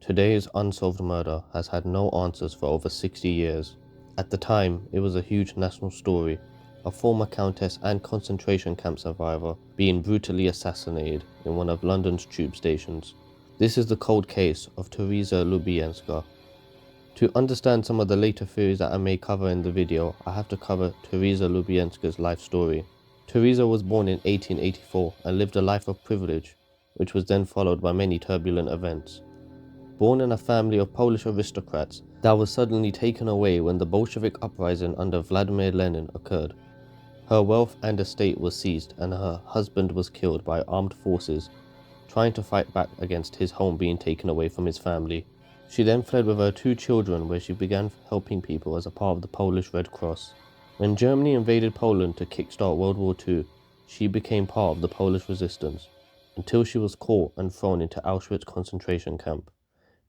Today's unsolved murder has had no answers for over 60 years. At the time, it was a huge national story, a former countess and concentration camp survivor being brutally assassinated in one of London's tube stations. This is the cold case of Teresa Lubienska. To understand some of the later theories that I may cover in the video, I have to cover Teresa Lubienska's life story. Teresa was born in 1884 and lived a life of privilege, which was then followed by many turbulent events. Born in a family of Polish aristocrats that was suddenly taken away when the Bolshevik uprising under Vladimir Lenin occurred. Her wealth and estate was seized and her husband was killed by armed forces trying to fight back against his home being taken away from his family. She then fled with her 2 children, where she began helping people as a part of the Polish Red Cross. When Germany invaded Poland to kickstart World War II, she became part of the Polish resistance until she was caught and thrown into Auschwitz concentration camp.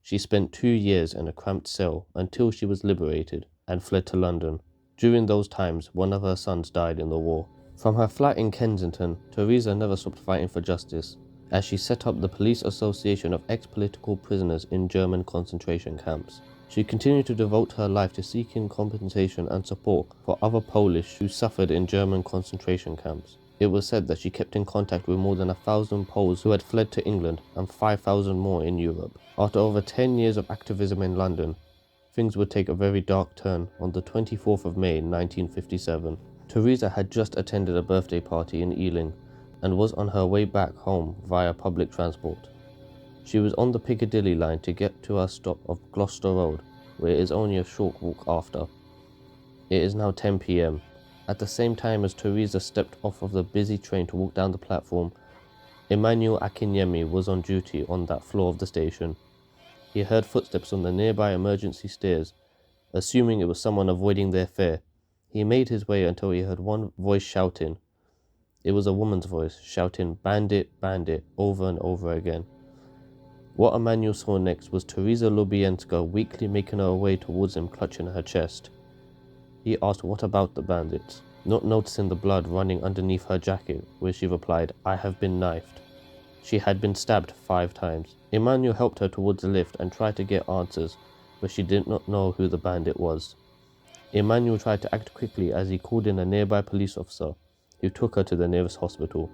She spent 2 years in a cramped cell until she was liberated and fled to London. During those times, one of her sons died in the war. From her flat in Kensington, Teresa never stopped fighting for justice, as she set up the Police Association of Ex-Political Prisoners in German concentration camps. She continued to devote her life to seeking compensation and support for other Polish who suffered in German concentration camps. It was said that she kept in contact with more than 1,000 Poles who had fled to England and 5,000 more in Europe. After over 10 years of activism in London, things would take a very dark turn on the 24th of May 1957. Teresa had just attended a birthday party in Ealing and was on her way back home via public transport. She was on the Piccadilly line to get to her stop of Gloucester Road, where it is only a short walk after. It is now 10 p.m. At the same time as Teresa stepped off of the busy train to walk down the platform, Emmanuel Akinyemi was on duty on that floor of the station. He heard footsteps on the nearby emergency stairs. Assuming it was someone avoiding their fare, he made his way until he heard one voice shouting. It was a woman's voice, shouting "Bandit, bandit," over and over again. What Emmanuel saw next was Teresa Lubienska weakly making her way towards him, clutching her chest. He asked what about the bandits, not noticing the blood running underneath her jacket, where she replied, "I have been knifed." She had been stabbed 5 times. Emmanuel helped her towards the lift and tried to get answers, but she did not know who the bandit was. Emmanuel tried to act quickly as he called in a nearby police officer, who took her to the nearest hospital.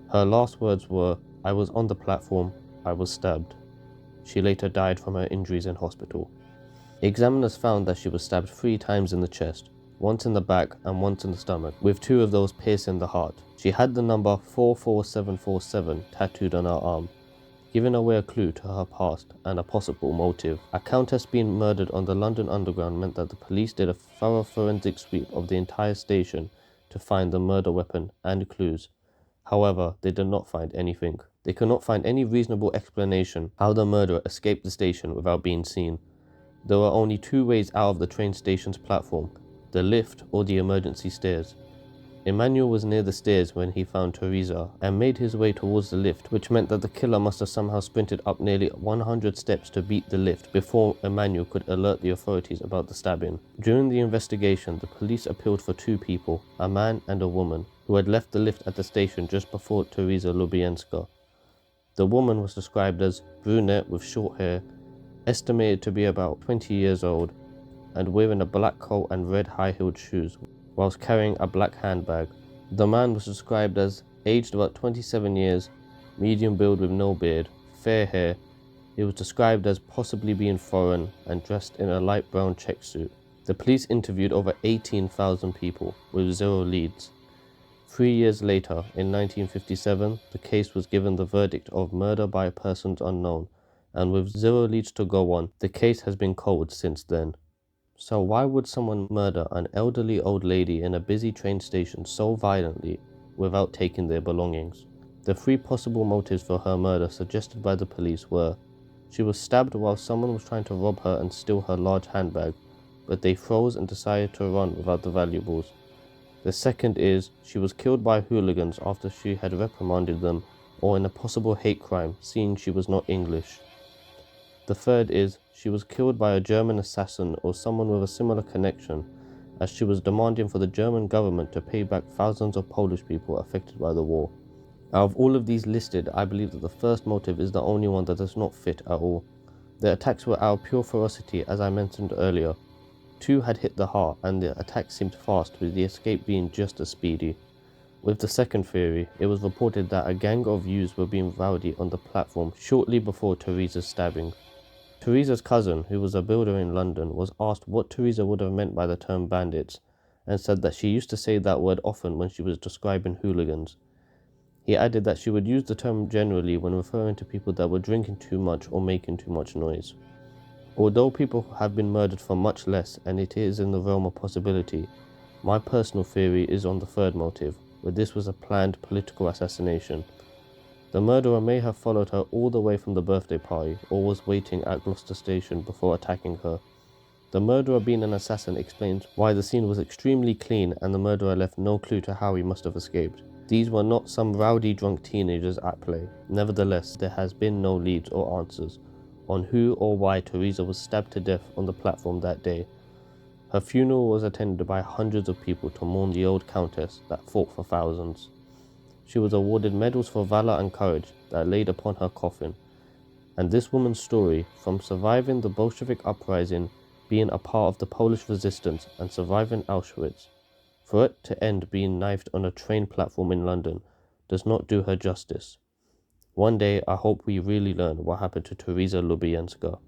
Her last words were, "I was on the platform, I was stabbed." She later died from her injuries in hospital. Examiners found that she was stabbed 3 times in the chest, once in the back and once in the stomach, with 2 of those piercing the heart. She had the number 44747 tattooed on her arm, giving away a clue to her past and a possible motive. A countess being murdered on the London Underground meant that the police did a thorough forensic sweep of the entire station to find the murder weapon and clues. However, they did not find anything. They could not find any reasonable explanation how the murderer escaped the station without being seen. There were only 2 ways out of the train station's platform: the lift or the emergency stairs. Emmanuel was near the stairs when he found Teresa and made his way towards the lift, which meant that the killer must have somehow sprinted up nearly 100 steps to beat the lift before Emmanuel could alert the authorities about the stabbing. During the investigation, the police appealed for 2 people, a man and a woman, who had left the lift at the station just before Teresa Lubienska. The woman was described as brunette with short hair, estimated to be about 20 years old, and wearing a black coat and red high-heeled shoes, whilst carrying a black handbag. The man was described as aged about 27 years, medium build with no beard, fair hair. He was described as possibly being foreign and dressed in a light brown check suit. The police interviewed over 18,000 people with 0 leads. 3 years later, in 1957, the case was given the verdict of murder by persons unknown, and with 0 leads to go on, the case has been cold since then. So why would someone murder an elderly old lady in a busy train station so violently without taking their belongings? The 3 possible motives for her murder suggested by the police were: she was stabbed while someone was trying to rob her and steal her large handbag, but they froze and decided to run without the valuables. The second is, she was killed by hooligans after she had reprimanded them, or in a possible hate crime, seeing she was not English. The third is, she was killed by a German assassin or someone with a similar connection, as she was demanding for the German government to pay back thousands of Polish people affected by the war. Out of all of these listed, I believe that the first motive is the only one that does not fit at all. The attacks were out of pure ferocity, as I mentioned earlier. 2 had hit the heart, and the attack seemed fast, with the escape being just as speedy. With the second theory, it was reported that a gang of youths were being rowdy on the platform shortly before Teresa's stabbing. Teresa's cousin, who was a builder in London, was asked what Teresa would have meant by the term bandits, and said that she used to say that word often when she was describing hooligans. He added that she would use the term generally when referring to people that were drinking too much or making too much noise. Although people have been murdered for much less, and it is in the realm of possibility, my personal theory is on the third motive, where this was a planned political assassination. The murderer may have followed her all the way from the birthday party, or was waiting at Gloucester Station before attacking her. The murderer being an assassin explains why the scene was extremely clean and the murderer left no clue to how he must have escaped. These were not some rowdy drunk teenagers at play. Nevertheless, there has been no leads or answers on who or why Teresa was stabbed to death on the platform that day. Her funeral was attended by hundreds of people to mourn the old countess that fought for thousands. She was awarded medals for valor and courage that laid upon her coffin. And this woman's story, from surviving the Bolshevik uprising, being a part of the Polish resistance, and surviving Auschwitz, for it to end being knifed on a train platform in London, does not do her justice. One day, I hope we really learn what happened to Teresa Lubienska.